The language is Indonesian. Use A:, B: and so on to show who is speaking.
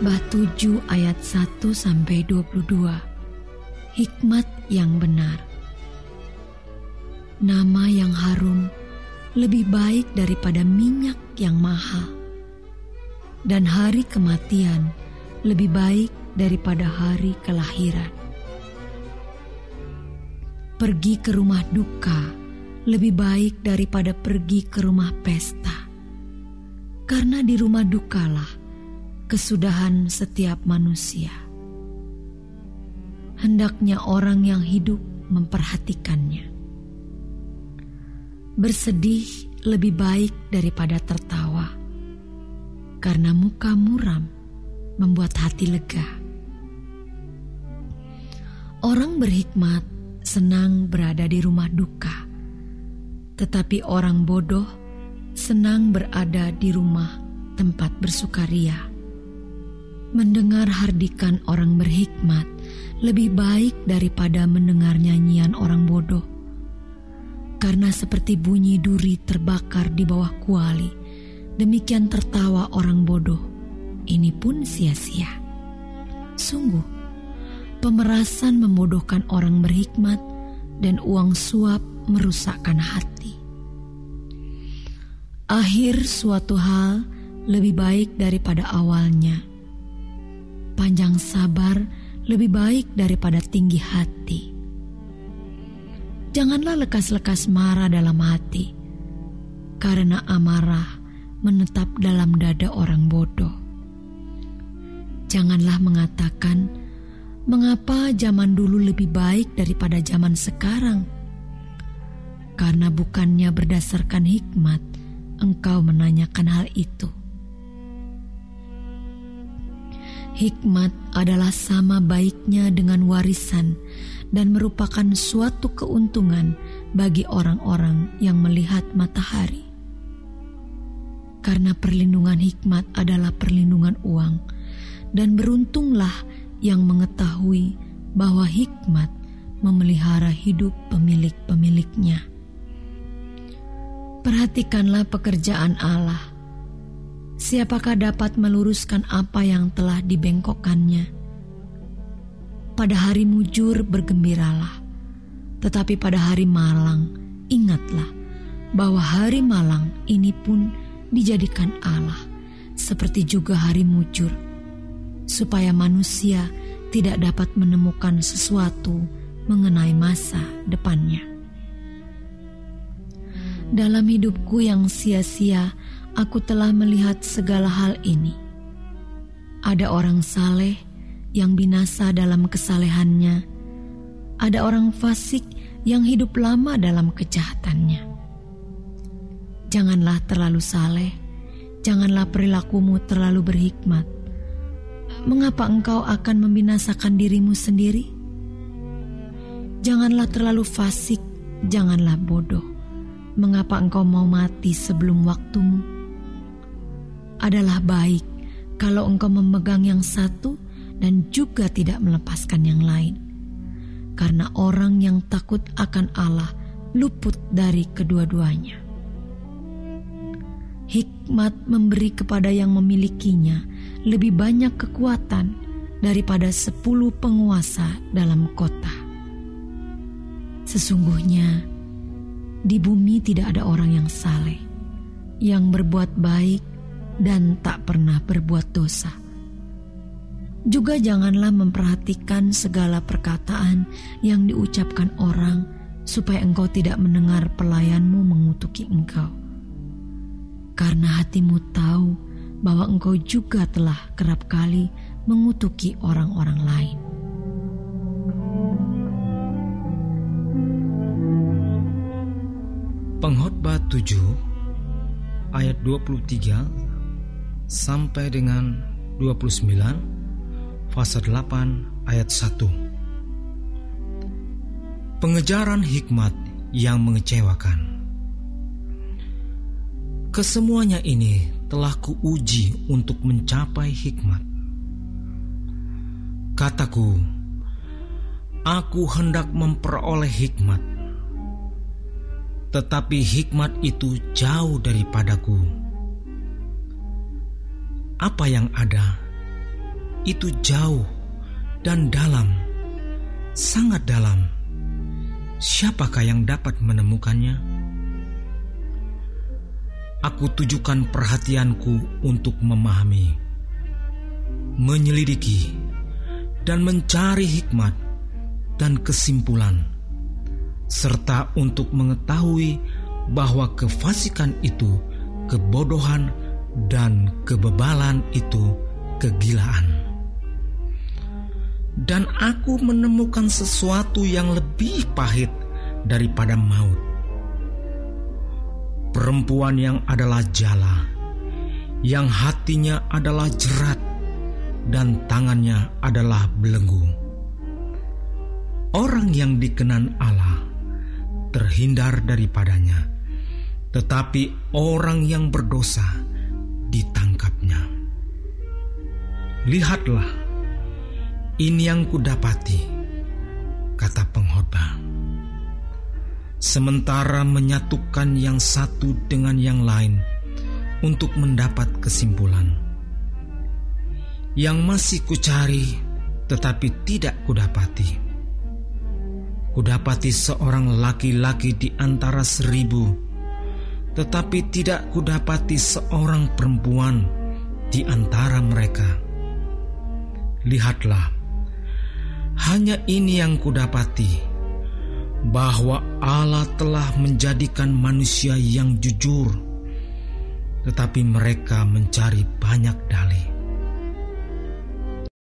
A: Khotbah 7 ayat 1-22. Hikmat yang benar. Nama yang harum lebih baik daripada minyak yang mahal, dan hari kematian lebih baik daripada hari kelahiran. Pergi ke rumah duka lebih baik daripada pergi ke rumah pesta, karena di rumah dukalah kesudahan setiap manusia. Hendaknya orang yang hidup memperhatikannya. Bersedih lebih baik daripada tertawa, karena muka muram membuat hati lega. Orang berhikmat senang berada di rumah duka, tetapi orang bodoh senang berada di rumah tempat bersukaria. Mendengar hardikan orang berhikmat lebih baik daripada mendengar nyanyian orang bodoh. Karena seperti bunyi duri terbakar di bawah kuali, demikian tertawa orang bodoh. Ini pun sia-sia. Sungguh, pemerasan membodohkan orang berhikmat dan uang suap merusakkan hati. Akhir suatu hal lebih baik daripada awalnya. Panjang sabar lebih baik daripada tinggi hati. Janganlah lekas-lekas marah dalam hati, karena amarah menetap dalam dada orang bodoh. Janganlah mengatakan, mengapa zaman dulu lebih baik daripada zaman sekarang? Karena bukannya berdasarkan hikmat, engkau menanyakan hal itu. Hikmat adalah sama baiknya dengan warisan dan merupakan suatu keuntungan bagi orang-orang yang melihat matahari. Karena perlindungan hikmat adalah perlindungan uang, dan beruntunglah yang mengetahui bahwa hikmat memelihara hidup pemilik-pemiliknya. Perhatikanlah pekerjaan Allah. Siapakah dapat meluruskan apa yang telah dibengkokkannya? Pada hari mujur bergembiralah, tetapi pada hari malang ingatlah bahwa hari malang ini pun dijadikan Allah, seperti juga hari mujur, supaya manusia tidak dapat menemukan sesuatu mengenai masa depannya. Dalam hidupku yang sia-sia, aku telah melihat segala hal ini. Ada orang saleh yang binasa dalam kesalehannya. Ada orang fasik yang hidup lama dalam kejahatannya. Janganlah terlalu saleh, janganlah perilakumu terlalu berhikmat. Mengapa engkau akan membinasakan dirimu sendiri? Janganlah terlalu fasik, janganlah bodoh. Mengapa engkau mau mati sebelum waktumu? Adalah baik kalau engkau memegang yang satu dan juga tidak melepaskan yang lain. Karena orang yang takut akan Allah luput dari kedua-duanya. Hikmat memberi kepada yang memilikinya lebih banyak kekuatan daripada 10 penguasa dalam kota. Sesungguhnya di bumi tidak ada orang yang saleh, yang berbuat baik dan tak pernah berbuat dosa. Juga janganlah memperhatikan segala perkataan yang diucapkan orang, supaya engkau tidak mendengar pelayanmu mengutuki engkau. Karena hatimu tahu bahwa engkau juga telah kerap kali mengutuki orang-orang lain.
B: Pengkhotbah 7 ayat 23 sampai dengan 29, fase 8 ayat 1. Pengejaran hikmat yang mengecewakan. Kesemuanya ini telah kuuji untuk mencapai hikmat. Kataku, aku hendak memperoleh hikmat, tetapi hikmat itu jauh daripadaku. Apa yang ada, itu jauh dan dalam, sangat dalam. Siapakah yang dapat menemukannya? Aku tujukan perhatianku untuk memahami, menyelidiki, dan mencari hikmat dan kesimpulan, serta untuk mengetahui bahwa kefasikan itu kebodohan dan kebebalan itu kegilaan. Dan aku menemukan sesuatu yang lebih pahit daripada maut. Perempuan yang adalah jala, yang hatinya adalah jerat, dan tangannya adalah belenggu. Orang yang dikenan Allah terhindar daripadanya, tetapi orang yang berdosa ditangkapnya. Lihatlah, ini yang kudapati, kata pengkhotbah. Sementara menyatukan yang satu dengan yang lain untuk mendapat kesimpulan. Yang masih kucari tetapi tidak kudapati. Kudapati seorang laki-laki di antara 1000, tetapi tidak kudapati seorang perempuan di antara mereka. Lihatlah, hanya ini yang kudapati, bahwa Allah telah menjadikan manusia yang jujur, tetapi mereka mencari banyak dalih.